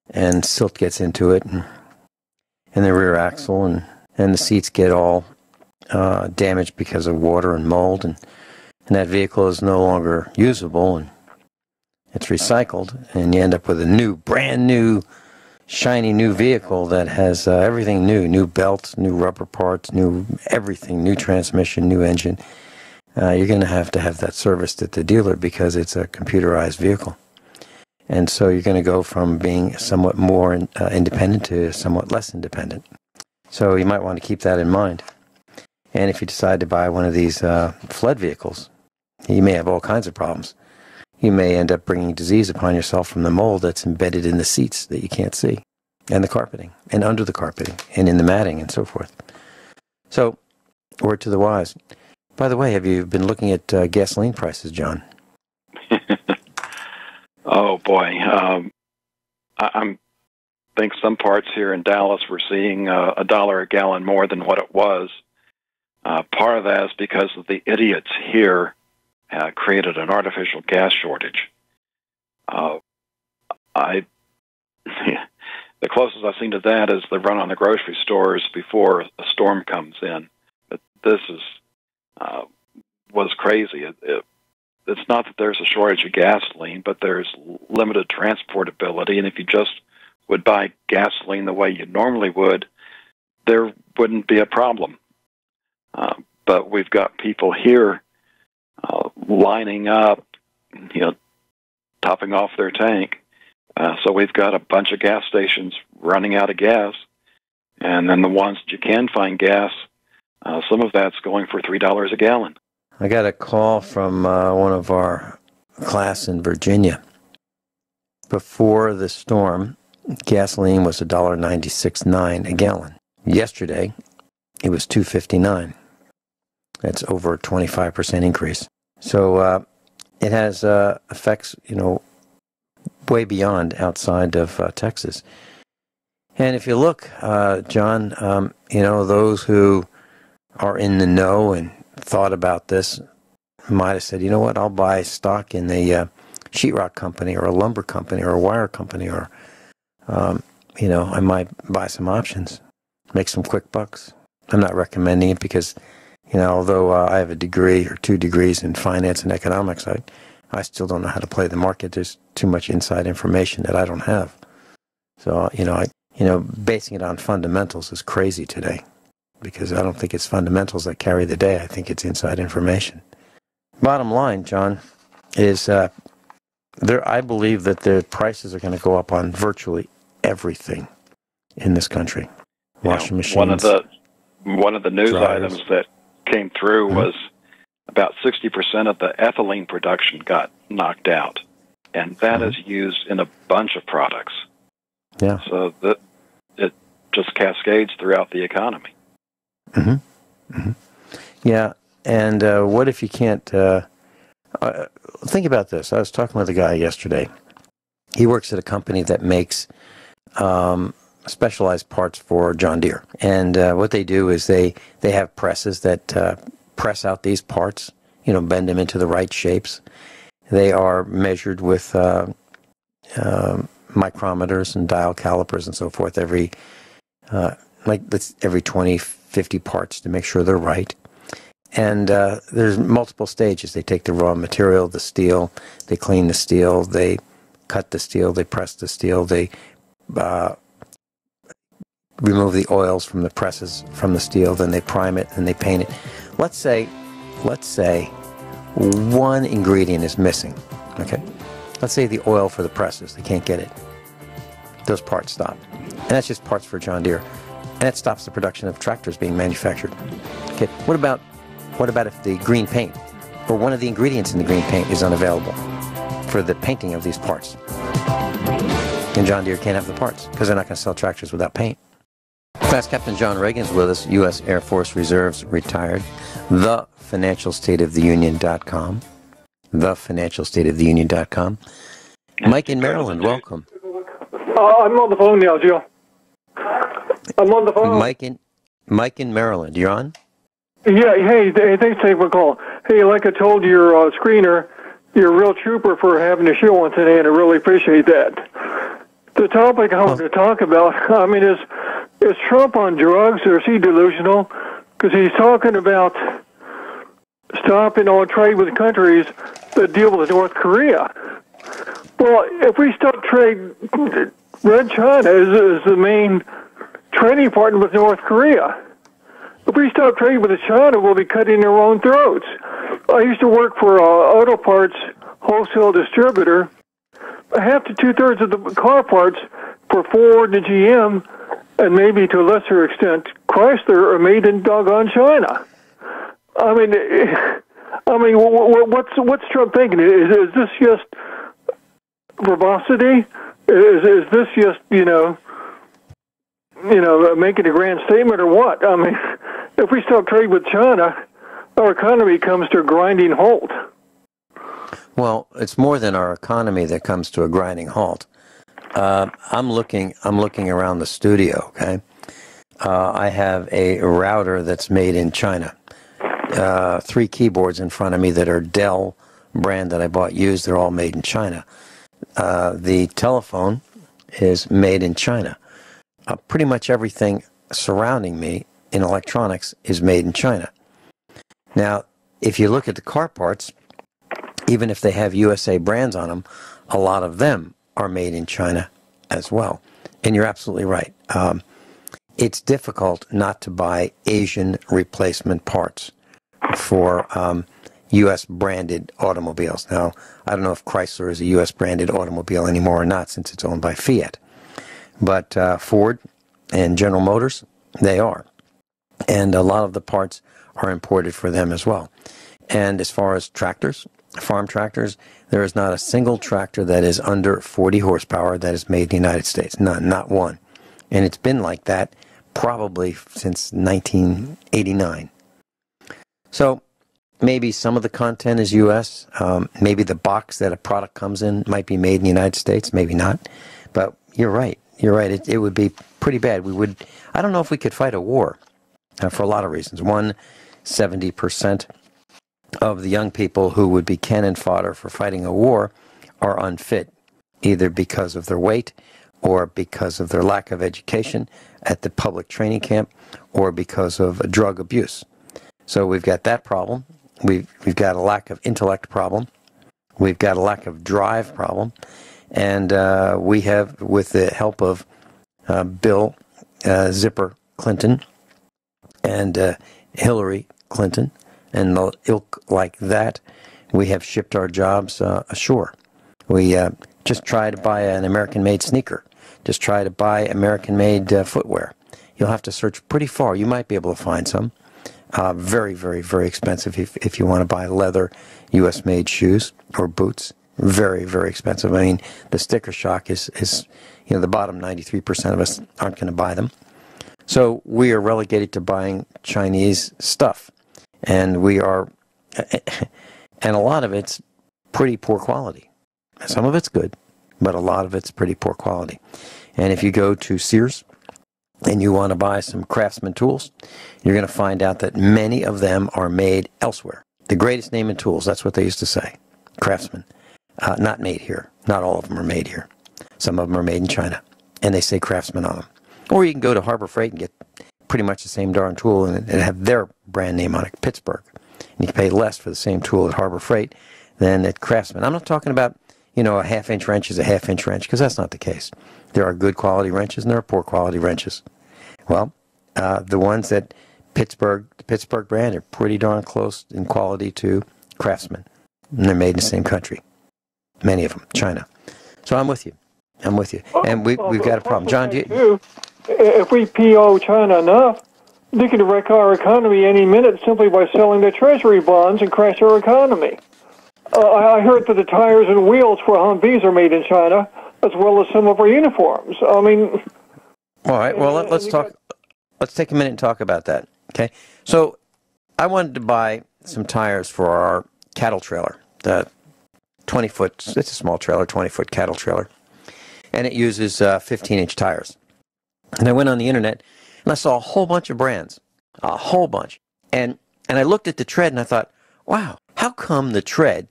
and silt gets into it, and the rear axle, and the seats get all damaged because of water and mold, and that vehicle is no longer usable, and it's recycled, and you end up with a brand new shiny new vehicle that has everything new belts, new rubber parts, new everything, new transmission, new engine, you're going to have that serviced at the dealer because it's a computerized vehicle. And so you're going to go from being somewhat more independent to somewhat less independent. So you might want to keep that in mind. And if you decide to buy one of these flood vehicles, you may have all kinds of problems. You may end up bringing disease upon yourself from the mold that's embedded in the seats that you can't see, and the carpeting, and under the carpeting, and in the matting, and so forth. So, word to the wise. By the way, have you been looking at gasoline prices, John? Oh, boy. I think some parts here in Dallas we're seeing $1 a gallon more than what it was. Part of that is because of the idiots here created an artificial gas shortage. The closest I've seen to that is the run on the grocery stores before a storm comes in. But this was crazy. It's not that there's a shortage of gasoline, but there's limited transportability, and if you just would buy gasoline the way you normally would, there wouldn't be a problem. But we've got people here lining up, topping off their tank. So we've got a bunch of gas stations running out of gas, and then the ones that you can find gas, some of that's going for $3 a gallon. I got a call from one of our class in Virginia. Before the storm, gasoline was $1.96.9 a gallon. Yesterday, it was $2.59. That's over a 25% increase. So it has effects, way beyond outside of Texas. And if you look, John, those who are in the know and thought about this might have said, you know what, I'll buy stock in a sheetrock company or a lumber company or a wire company, or, I might buy some options, make some quick bucks. I'm not recommending it because, although I have a degree or 2 degrees in finance and economics, I still don't know how to play the market. There's too much inside information that I don't have. So, basing it on fundamentals is crazy today, because I don't think it's fundamentals that carry the day. I think it's inside information. Bottom line, John, is I believe that the prices are going to go up on virtually everything in this country. Washing machines. One of the news dryers. items that came through was about 60% of the ethylene production got knocked out, and that is used in a bunch of products. Yeah. So that it just cascades throughout the economy. Yeah, and what if you can't... think about this. I was talking with a guy yesterday. He works at a company that makes specialized parts for John Deere. And what they do is they have presses that press out these parts, bend them into the right shapes. They are measured with micrometers and dial calipers and so forth every 20, 50 parts to make sure they're right. And there's multiple stages. They take the raw material, the steel, they clean the steel, they cut the steel, they press the steel, they remove the oils from the presses from the steel, then they prime it and they paint it. Let's say one ingredient is missing, okay? Let's say the oil for the presses, they can't get it. Those parts stop. And that's just parts for John Deere. And that stops the production of tractors being manufactured. Okay, what about if the green paint, or one of the ingredients in the green paint, is unavailable for the painting of these parts? And John Deere can't have the parts because they're not going to sell tractors without paint. Class Captain John Regan is with us, U.S. Air Force Reserves, retired. TheFinancialStateOfTheUnion.com. TheFinancialStateOfTheUnion.com. Mike in Maryland, welcome. I'm on the phone now, Joe. I'm on the phone. Mike in Maryland, you're on? Yeah, hey, thanks for taking my call. Hey, like I told your screener, you're a real trooper for having a show on today, and I really appreciate that. The topic I want to talk about, is Trump on drugs, or is he delusional? Because he's talking about stopping all trade with countries that deal with North Korea. Well, if we stop trade Red China is the main trading partner with North Korea. If we stop trading with China, we'll be cutting our own throats. I used to work for an auto parts wholesale distributor. Half to two-thirds of the car parts for Ford and GM, and maybe to a lesser extent Chrysler, are made in doggone China. I mean, what's Trump thinking? Is this just verbosity? Is this just making a grand statement, or what? I mean, if we stop trading with China, our economy comes to a grinding halt. Well, it's more than our economy that comes to a grinding halt. I'm looking around the studio. Okay, I have a router that's made in China. 3 keyboards in front of me that are Dell brand that I bought used. They're all made in China. The telephone is made in China. Pretty much everything surrounding me in electronics is made in China. Now, if you look at the car parts, even if they have USA brands on them, a lot of them are made in China as well. And you're absolutely right. It's difficult not to buy Asian replacement parts for U.S. branded automobiles. Now, I don't know if Chrysler is a U.S. branded automobile anymore or not, since it's owned by Fiat. But Ford and General Motors, they are. And a lot of the parts are imported for them as well. And as far as tractors, farm tractors, there is not a single tractor that is under 40 horsepower that is made in the United States. None, not one. And it's been like that probably since 1989. So maybe some of the content is U.S. Maybe the box that a product comes in might be made in the United States. Maybe not. But you're right. You're right. It would be pretty bad. I don't know if we could fight a war for a lot of reasons. One, 70% of the young people who would be cannon fodder for fighting a war are unfit, either because of their weight or because of their lack of education at the public training camp or because of drug abuse. So we've got that problem. We've got a lack of intellect problem. We've got a lack of drive problem. And we have, with the help of Bill Zipper Clinton and Hillary Clinton and the ilk like that, we have shipped our jobs ashore. We just try to buy an American-made sneaker. Just try to buy American-made footwear. You'll have to search pretty far. You might be able to find some. Very, very, very expensive if you want to buy leather U.S.-made shoes or boots. Very, very expensive. I mean, the sticker shock is the bottom 93% of us aren't going to buy them. So we are relegated to buying Chinese stuff. And and a lot of it's pretty poor quality. Some of it's good, but a lot of it's pretty poor quality. And if you go to Sears and you want to buy some Craftsman tools, you're going to find out that many of them are made elsewhere. The greatest name in tools, that's what they used to say, Craftsman. Not made here. Not all of them are made here. Some of them are made in China, and they say Craftsman on them. Or you can go to Harbor Freight and get pretty much the same darn tool and have their brand name on it, Pittsburgh. And you can pay less for the same tool at Harbor Freight than at Craftsman. I'm not talking about, a half-inch wrench is a half-inch wrench, because that's not the case. There are good quality wrenches and there are poor quality wrenches. Well, the ones that the Pittsburgh brand are pretty darn close in quality to Craftsman. And they're made in the same country. Many of them, China. So I'm with you. And we've got a problem. John, do you... If we PO China enough, they can wreck our economy any minute simply by selling their treasury bonds and crash our economy. I heard that the tires and wheels for Humvees are made in China, as well as some of our uniforms. I mean... All right, well, let's talk. Let's take a minute and talk about that, okay? So I wanted to buy some tires for our cattle trailer, the 20-foot, it's a small trailer, 20-foot cattle trailer, and it uses 15-inch tires. And I went on the internet, and I saw a whole bunch of brands, a whole bunch. And I looked at the tread, and I thought, wow, how come the tread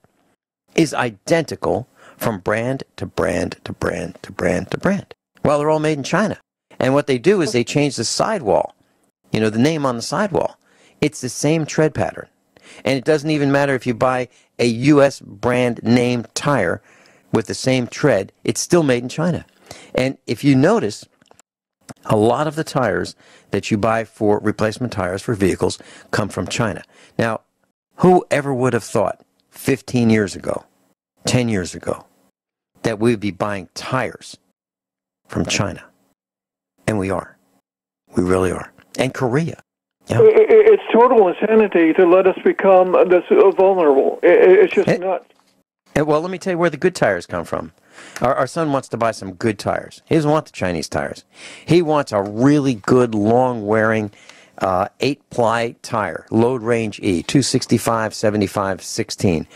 is identical from brand to brand to brand to brand to brand? Well, they're all made in China. And what they do is they change the sidewall, the name on the sidewall. It's the same tread pattern. And it doesn't even matter if you buy a U.S. brand name tire with the same tread, it's still made in China. And if you notice, a lot of the tires that you buy for replacement tires for vehicles come from China. Now, who ever would have thought 15 years ago, 10 years ago, that we would be buying tires from China? And we are. We really are. And Korea. Yeah. It's total insanity to let us become this vulnerable. It's just nuts. Well, let me tell you where the good tires come from. Our son wants to buy some good tires. He doesn't want the Chinese tires. He wants a really good, long-wearing 8-ply tire, load range E, 265, 75, 16,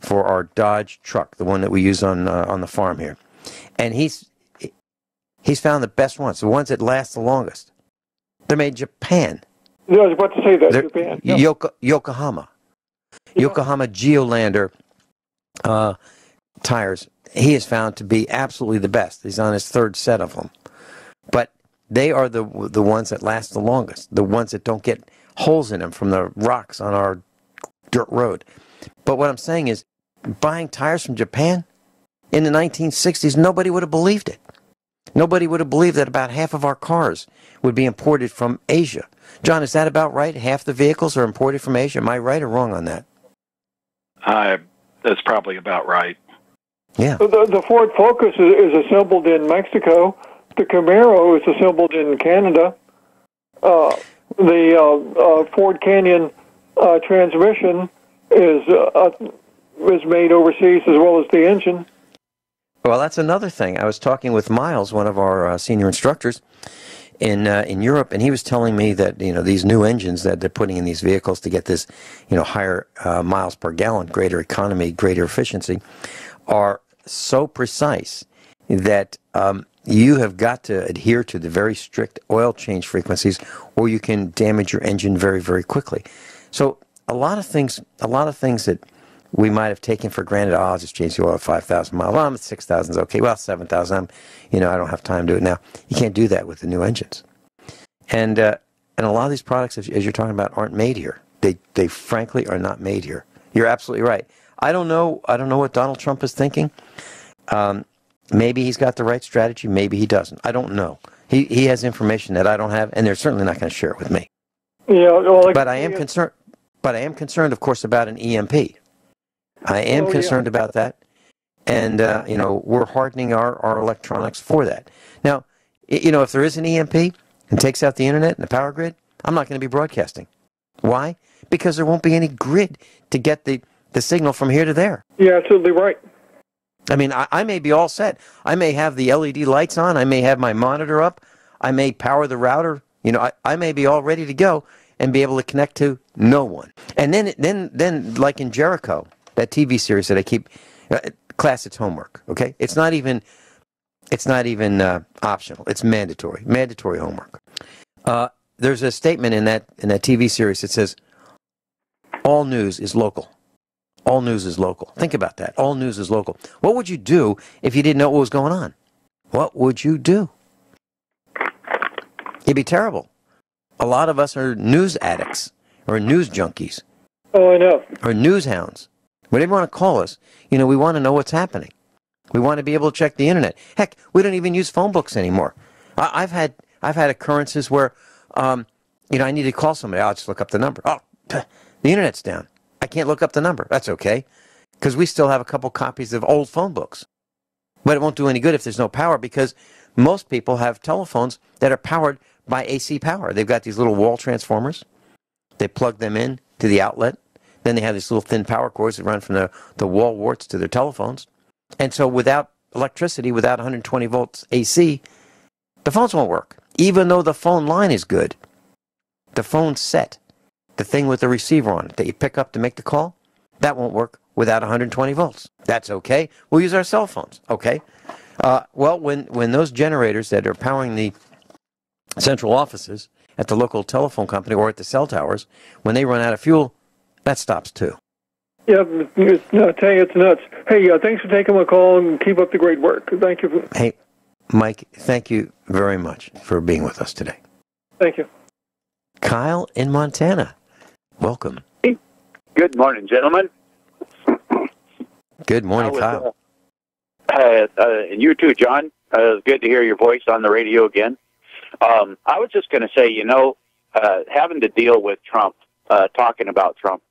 for our Dodge truck, the one that we use on the farm here. And he's found the best ones, the ones that last the longest. They're made in Japan. Yeah, I was about to say that. Japan. Yeah. Yokohama. Yeah. Yokohama Geolander tires. He has found to be absolutely the best. He's on his third set of them. But they are the ones that last the longest, the ones that don't get holes in them from the rocks on our dirt road. But what I'm saying is, buying tires from Japan in the 1960s, nobody would have believed it. Nobody would have believed that about half of our cars would be imported from Asia. John, is that about right? Half the vehicles are imported from Asia? Am I right or wrong on that? That's probably about right. Yeah. The Ford Focus is assembled in Mexico. The Camaro is assembled in Canada. The Ford Canyon transmission is made overseas, as well as the engine. Well, that's another thing. I was talking with Miles, one of our senior instructors in Europe, and he was telling me that these new engines that they're putting in these vehicles to get this higher miles per gallon, greater economy, greater efficiency, are so precise that you have got to adhere to the very strict oil change frequencies, or you can damage your engine very, very quickly. So a lot of things that we might have taken for granted. I'll just change the oil at 5,000 miles. Well, I'm at 6,000 is okay. Well, 7,000. I don't have time to do it now. You can't do that with the new engines. And a lot of these products, as you're talking about, aren't made here. They frankly are not made here. You're absolutely right. I don't know what Donald Trump is thinking. Maybe he's got the right strategy. Maybe he doesn't. I don't know. He has information that I don't have, and they're certainly not going to share it with me. Yeah. Well, but I am concerned. But I am concerned, of course, about an EMP. I am concerned about that, and we're hardening our electronics for that. Now, if there is an EMP and takes out the internet and the power grid, I'm not going to be broadcasting. Why? Because there won't be any grid to get the signal from here to there. Yeah, absolutely right. I mean, I may be all set. I may have the LED lights on. I may have my monitor up. I may power the router. I may be all ready to go and be able to connect to no one. And then like in Jericho, that TV series that I keep, class, it's homework. Okay, it's not even optional. It's mandatory homework. There's a statement in that TV series that says, "All news is local." All news is local. Think about that. All news is local. What would you do if you didn't know what was going on? What would you do? It'd be terrible. A lot of us are news addicts or news junkies. Oh, I know. Or news hounds. Whatever you want to call us. We want to know what's happening. We want to be able to check the internet. Heck, we don't even use phone books anymore. I've had occurrences where, I need to call somebody. I'll just look up the number. Oh, the internet's down. I can't look up the number. That's okay, because we still have a couple copies of old phone books. But it won't do any good if there's no power, because most people have telephones that are powered by AC power. They've got these little wall transformers. They plug them in to the outlet. Then they have these little thin power cords that run from the wall warts to their telephones. And so without electricity, without 120 volts AC, the phones won't work. Even though the phone line is good, the phone set, the thing with the receiver on it that you pick up to make the call, that won't work without 120 volts. That's okay. We'll use our cell phones. Okay. Well, when those generators that are powering the central offices at the local telephone company or at the cell towers, when they run out of fuel, that stops too. Yeah, I tell you, it's nuts. Hey, thanks for taking my call and keep up the great work. Thank you. Hey, Mike, thank you very much for being with us today. Thank you. Kyle in Montana. Welcome. Good morning, gentlemen. Good morning, Kyle. And you too, John. Good to hear your voice on the radio again. I was just going to say, having to deal with Trump, talking about Trump,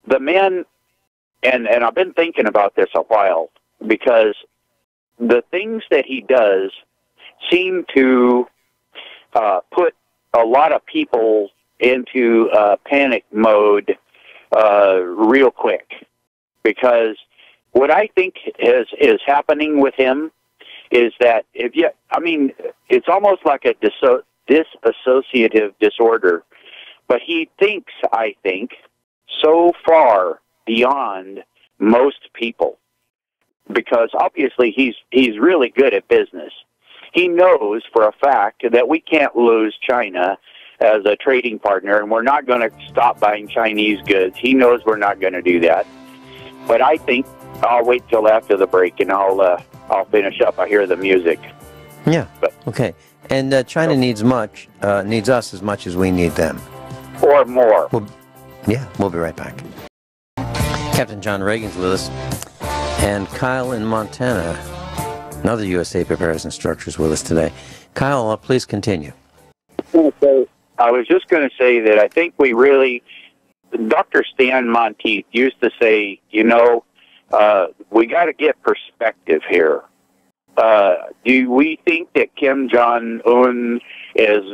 the man, and I've been thinking about this a while, because the things that he does seem to put a lot of people into panic mode real quick. Because what I think is happening with him is that it's almost like a dissociative disorder, but he thinks, I think, so far beyond most people, because obviously he's really good at business. He knows for a fact that we can't lose China as a trading partner, and we're not going to stop buying Chinese goods. He knows we're not going to do that. But I think I'll wait till after the break, and I'll finish up. I hear the music. Yeah. Okay. And China needs us as much as we need them. Or more. We'll be right back. Captain John Regan's with us. And Kyle in Montana, another USA Preparedness instructor, is with us today. Kyle, please continue. I was just going to say that I think we really... Dr. Stan Monteith used to say, we got to get perspective here. Do we think that Kim Jong-un has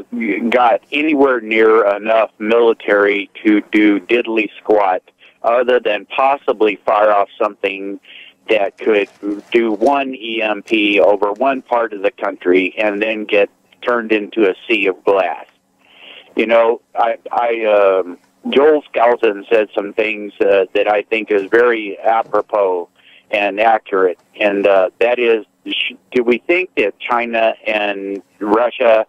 got anywhere near enough military to do diddly squat other than possibly fire off something that could do one EMP over one part of the country and then get turned into a sea of glass? Joel Skousen said some things that I think is very apropos and accurate, and that is, do we think that China and Russia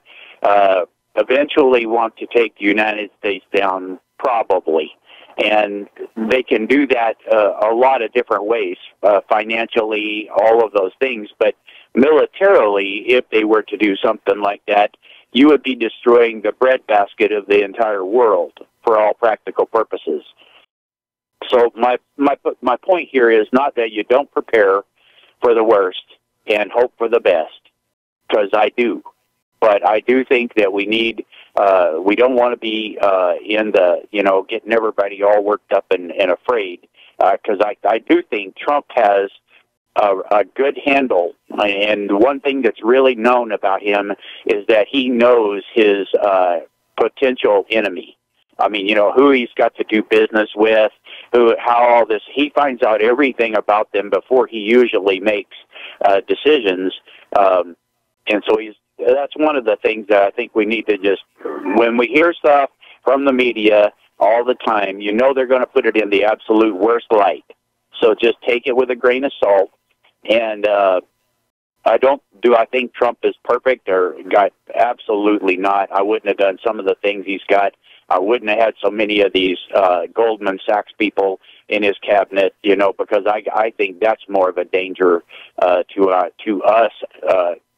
eventually want to take the United States down? Probably. And they can do that a lot of different ways, financially, all of those things, but militarily, if they were to do something like that, you would be destroying the breadbasket of the entire world for all practical purposes. So my point here is not that you don't prepare for the worst and hope for the best, because I do. But I do think that we don't want to be in the, getting everybody all worked up and afraid, because I do think Trump has a good handle. And one thing that's really known about him is that he knows his potential enemy. I mean, who he's got to do business with, how all this, he finds out everything about them before he usually makes decisions. And so that's one of the things that I think we need to just, when we hear stuff from the media all the time, they're going to put it in the absolute worst light. So just take it with a grain of salt. And I think Trump is perfect? Or absolutely not. I wouldn't have done some of the things he's got. I wouldn't have had so many of these Goldman Sachs people in his cabinet, because I think that's more of a danger to us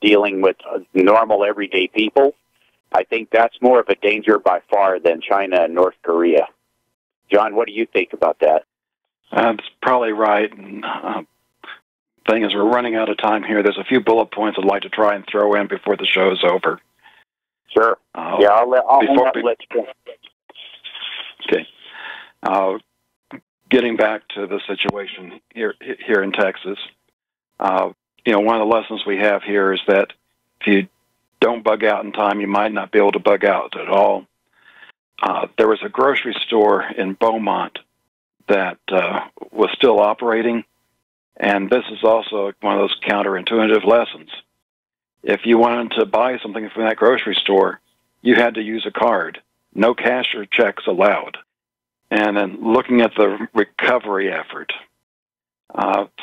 dealing with normal, everyday people. I think that's more of a danger by far than China and North Korea. John, what do you think about that? That's probably right. And, thing is, we're running out of time here. There's a few bullet points I'd like to try and throw in before the show's over. Sure. I'll let you go. Okay. Getting back to the situation here in Texas, one of the lessons we have here is that if you don't bug out in time, you might not be able to bug out at all. There was a grocery store in Beaumont that was still operating, and this is also one of those counterintuitive lessons. If you wanted to buy something from that grocery store, you had to use a card. No cash or checks allowed. And then looking at the recovery effort,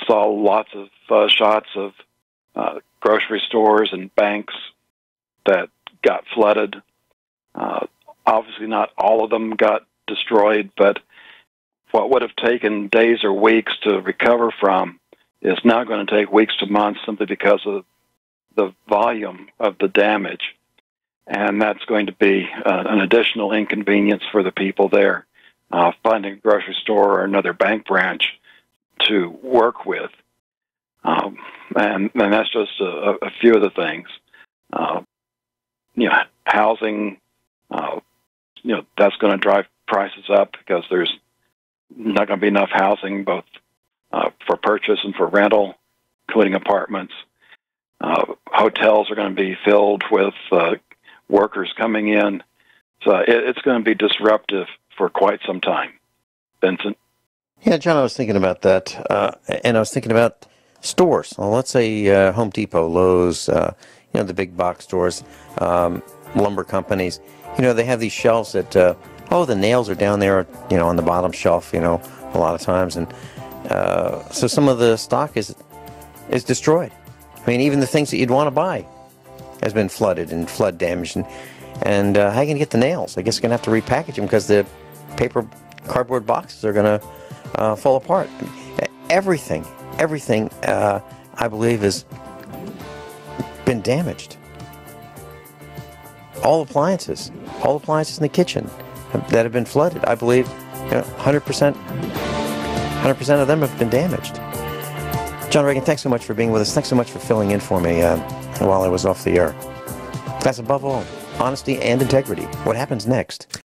saw lots of shots of grocery stores and banks that got flooded. Obviously not all of them got destroyed, but what would have taken days or weeks to recover from is now going to take weeks to months simply because of the volume of the damage. And that's going to be an additional inconvenience for the people there, finding a grocery store or another bank branch to work with. And that's just a few of the things. Housing, that's going to drive prices up because there's not going to be enough housing, both for purchase and for rental, including apartments. Hotels are going to be filled with workers coming in. So it's going to be disruptive for quite some time. Vincent? Yeah, John, I was thinking about that, and I was thinking about stores. Well, let's say Home Depot, Lowe's, the big box stores, lumber companies. They have these shelves that, the nails are down there, on the bottom shelf, a lot of times. And so some of the stock is destroyed. I mean, even the things that you'd want to buy has been flooded and flood damaged. And how are you going to get the nails? I guess you're going to have to repackage them because the cardboard boxes are going to fall apart. Everything, I believe, has been damaged. All appliances in the kitchen that have been flooded, I believe, 100% of them have been damaged. John Regan, thanks so much for being with us. Thanks so much for filling in for me while I was off the air. That's above all, honesty and integrity. What happens next?